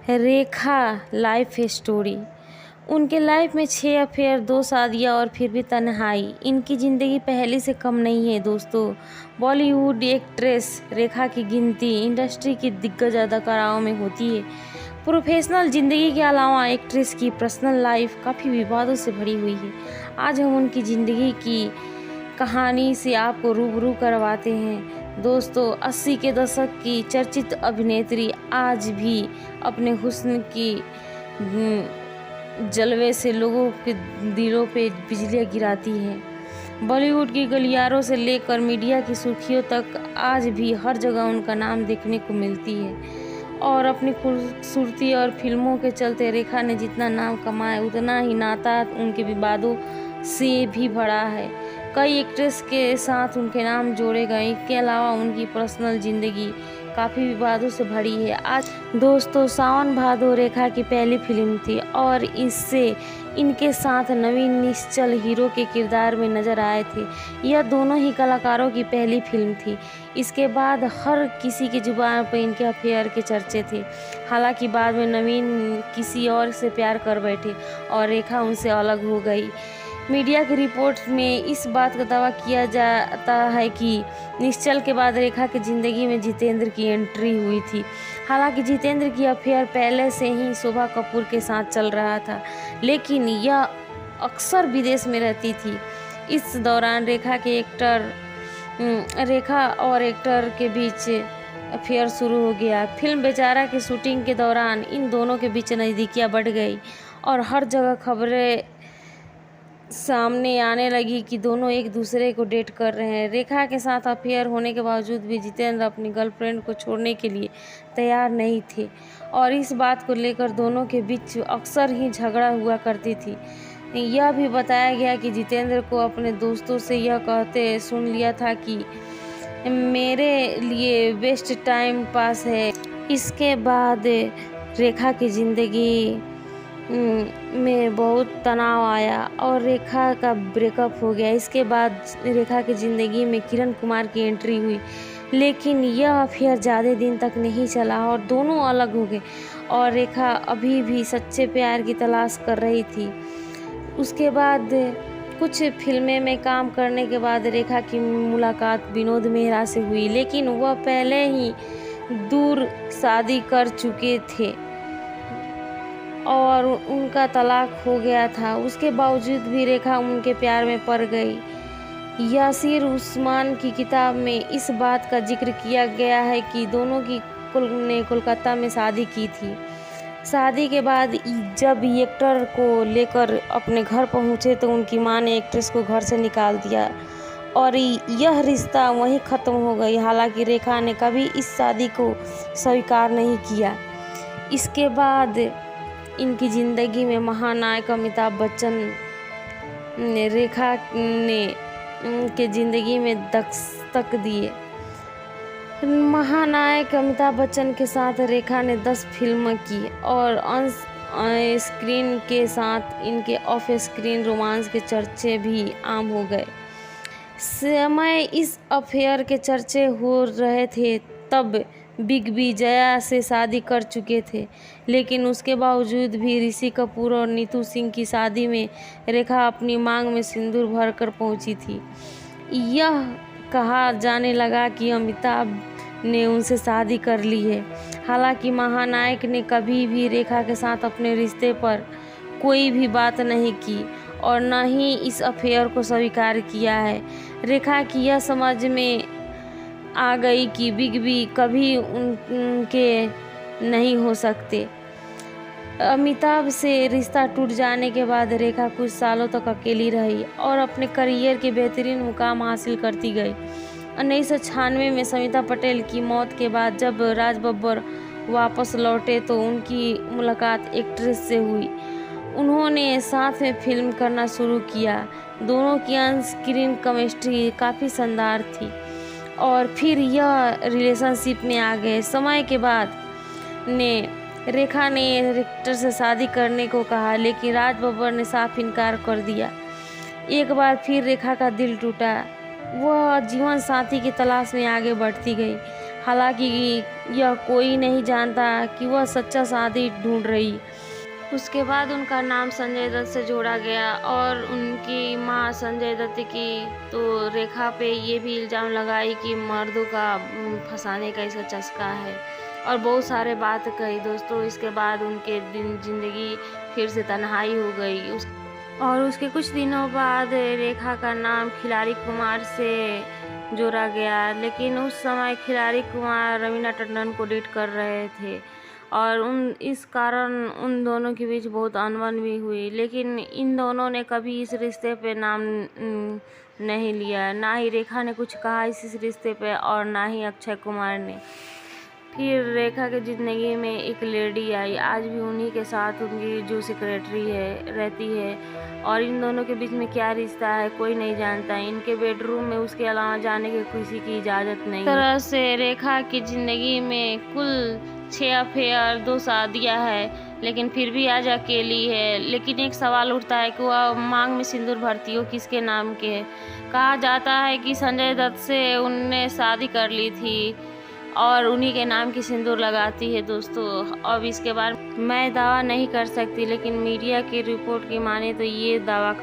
रेखा life story. उनके life में 6 affair, 2 शादियाँ और फिर भी तन्हाई। इनकी ज़िंदगी पहले से कम नहीं है दोस्तों। बॉलीवुड एक्ट्रेस रेखा की गिनती इंडस्ट्री की दिग्गज अदाकाराओं में होती है। प्रोफेशनल ज़िंदगी के अलावा एक्ट्रेस की पर्सनल लाइफ काफ़ी विवादों से भरी हुई है। आज हम उनकी ज़िंदगी की कहानी से आपको रूबरू करवाते हैं। दोस्तों, 80 के दशक की चर्चित अभिनेत्री आज भी अपने हुस्न की जलवे से लोगों के दिलों पे बिजलियाँ गिराती हैं। बॉलीवुड की गलियारों से लेकर मीडिया की सुर्खियों तक आज भी हर जगह उनका नाम देखने को मिलती है। और अपनी खूबसूरती और फिल्मों के चलते रेखा ने जितना नाम कमाया, उतना ही नाता उनके विवादों से भी बड़ा है। कई एक्ट्रेस के साथ उनके नाम जोड़े गए। इसके अलावा उनकी पर्सनल ज़िंदगी काफ़ी विवादों से भरी है। आज दोस्तों, सावन भादो रेखा की पहली फिल्म थी और इससे इनके साथ नवीन निश्चल हीरो के किरदार में नजर आए थे। यह दोनों ही कलाकारों की पहली फिल्म थी। इसके बाद हर किसी की जुबान पर इनके अफेयर के चर्चे थे। हालांकि बाद में नवीन किसी और से प्यार कर बैठे और रेखा उनसे अलग हो गई। मीडिया की रिपोर्ट में इस बात का दावा किया जाता है कि निश्चल के बाद रेखा की ज़िंदगी में जितेंद्र की एंट्री हुई थी। हालांकि जितेंद्र की अफेयर पहले से ही शोभा कपूर के साथ चल रहा था, लेकिन यह अक्सर विदेश में रहती थी। इस दौरान रेखा और एक्टर के बीच अफेयर शुरू हो गया। फिल्म बेचारा की शूटिंग के दौरान इन दोनों के बीच नज़दीकियाँ बढ़ गई और हर जगह खबरें सामने आने लगी कि दोनों एक दूसरे को डेट कर रहे हैं। रेखा के साथ अफेयर होने के बावजूद भी जितेंद्र अपनी गर्लफ्रेंड को छोड़ने के लिए तैयार नहीं थे और इस बात को लेकर दोनों के बीच अक्सर ही झगड़ा हुआ करती थी। यह भी बताया गया कि जितेंद्र को अपने दोस्तों से यह कहते सुन लिया था कि मेरे लिए बेस्ट टाइम पास है। इसके बाद रेखा की ज़िंदगी में बहुत तनाव आया और रेखा का ब्रेकअप हो गया। इसके बाद रेखा की ज़िंदगी में किरण कुमार की एंट्री हुई, लेकिन यह अफेयर ज़्यादा दिन तक नहीं चला और दोनों अलग हो गए और रेखा अभी भी सच्चे प्यार की तलाश कर रही थी। उसके बाद कुछ फिल्में में काम करने के बाद रेखा की मुलाकात विनोद मेहरा से हुई, लेकिन वह पहले ही दूर शादी कर चुके थे और उनका तलाक हो गया था। उसके बावजूद भी रेखा उनके प्यार में पड़ गई। यासिर उस्मान की किताब में इस बात का जिक्र किया गया है कि दोनों की ने कोलकाता में शादी की थी। शादी के बाद जब एक्टर को लेकर अपने घर पहुंचे तो उनकी मां ने एक्ट्रेस को घर से निकाल दिया और यह रिश्ता वहीं ख़त्म हो गई। हालांकि रेखा ने कभी इस शादी को स्वीकार नहीं किया। इसके बाद इनकी ज़िंदगी में महानायक अमिताभ बच्चन ने रेखा के ज़िंदगी में दस्तक दिए। महानायक अमिताभ बच्चन के साथ रेखा ने 10 फिल्में की और ऑन स्क्रीन के साथ इनके ऑफ स्क्रीन रोमांस के चर्चे भी आम हो गए। समय इस अफेयर के चर्चे हो रहे थे तब बिग बी जया से शादी कर चुके थे, लेकिन उसके बावजूद भी ऋषि कपूर और नीतू सिंह की शादी में रेखा अपनी मांग में सिंदूर भरकर पहुंची थी। यह कहा जाने लगा कि अमिताभ ने उनसे शादी कर ली है। हालांकि महानायक ने कभी भी रेखा के साथ अपने रिश्ते पर कोई भी बात नहीं की और न ही इस अफेयर को स्वीकार किया है। रेखा की यह समझ में आ गई कि बिग बी कभी उनके नहीं हो सकते। अमिताभ से रिश्ता टूट जाने के बाद रेखा कुछ सालों तक अकेली रही और अपने करियर के बेहतरीन मुकाम हासिल करती गई। 1996 में सविता पटेल की मौत के बाद जब राज बब्बर वापस लौटे तो उनकी मुलाकात एक्ट्रेस से हुई। उन्होंने साथ में फिल्म करना शुरू किया। दोनों की ऑन स्क्रीन केमिस्ट्री काफ़ी शानदार थी और फिर यह रिलेशनशिप में आ गए। समय के बाद रेखा ने एक्टर से शादी करने को कहा, लेकिन राज बब्बर ने साफ इनकार कर दिया। एक बार फिर रेखा का दिल टूटा। वह जीवन साथी की तलाश में आगे बढ़ती गई। हालांकि यह कोई नहीं जानता कि वह सच्चा साथी ढूंढ रही। उसके बाद उनका नाम संजय दत्त से जोड़ा गया और उनकी मां संजय दत्त की तो रेखा पे ये भी इल्ज़ाम लगाई कि मर्दों का फंसाने का इसका चस्का है और बहुत सारे बात कही दोस्तों। इसके बाद उनके ज़िंदगी फिर से तन्हाई हो गई। और उसके कुछ दिनों बाद रेखा का नाम खिलाड़ी कुमार से जोड़ा गया, लेकिन उस समय खिलाड़ी कुमार रवीना टंडन को डेट कर रहे थे और इस कारण उन दोनों के बीच बहुत अनबन भी हुई। लेकिन इन दोनों ने कभी इस रिश्ते पे नाम नहीं लिया, ना ही रेखा ने कुछ कहा इस रिश्ते पे और ना ही अक्षय कुमार ने। फिर रेखा की ज़िंदगी में एक लेडी आई, आज भी उन्हीं के साथ उनकी जो सेक्रेटरी है रहती है और इन दोनों के बीच में क्या रिश्ता है कोई नहीं जानता। इनके बेडरूम में उसके अलावा जाने की किसी की इजाज़त नहीं। इस तरह से रेखा की ज़िंदगी में कुल 6 अफेयर, 2 शादियाँ है, लेकिन फिर भी आज अकेली है। लेकिन एक सवाल उठता है कि वह मांग में सिंदूर भरती हो किसके नाम के है। कहा जाता है कि संजय दत्त से उनने शादी कर ली थी और उन्हीं के नाम की सिंदूर लगाती है दोस्तों। अब इसके बारे में मैं दावा नहीं कर सकती, लेकिन मीडिया की रिपोर्ट की माने तो ये दावा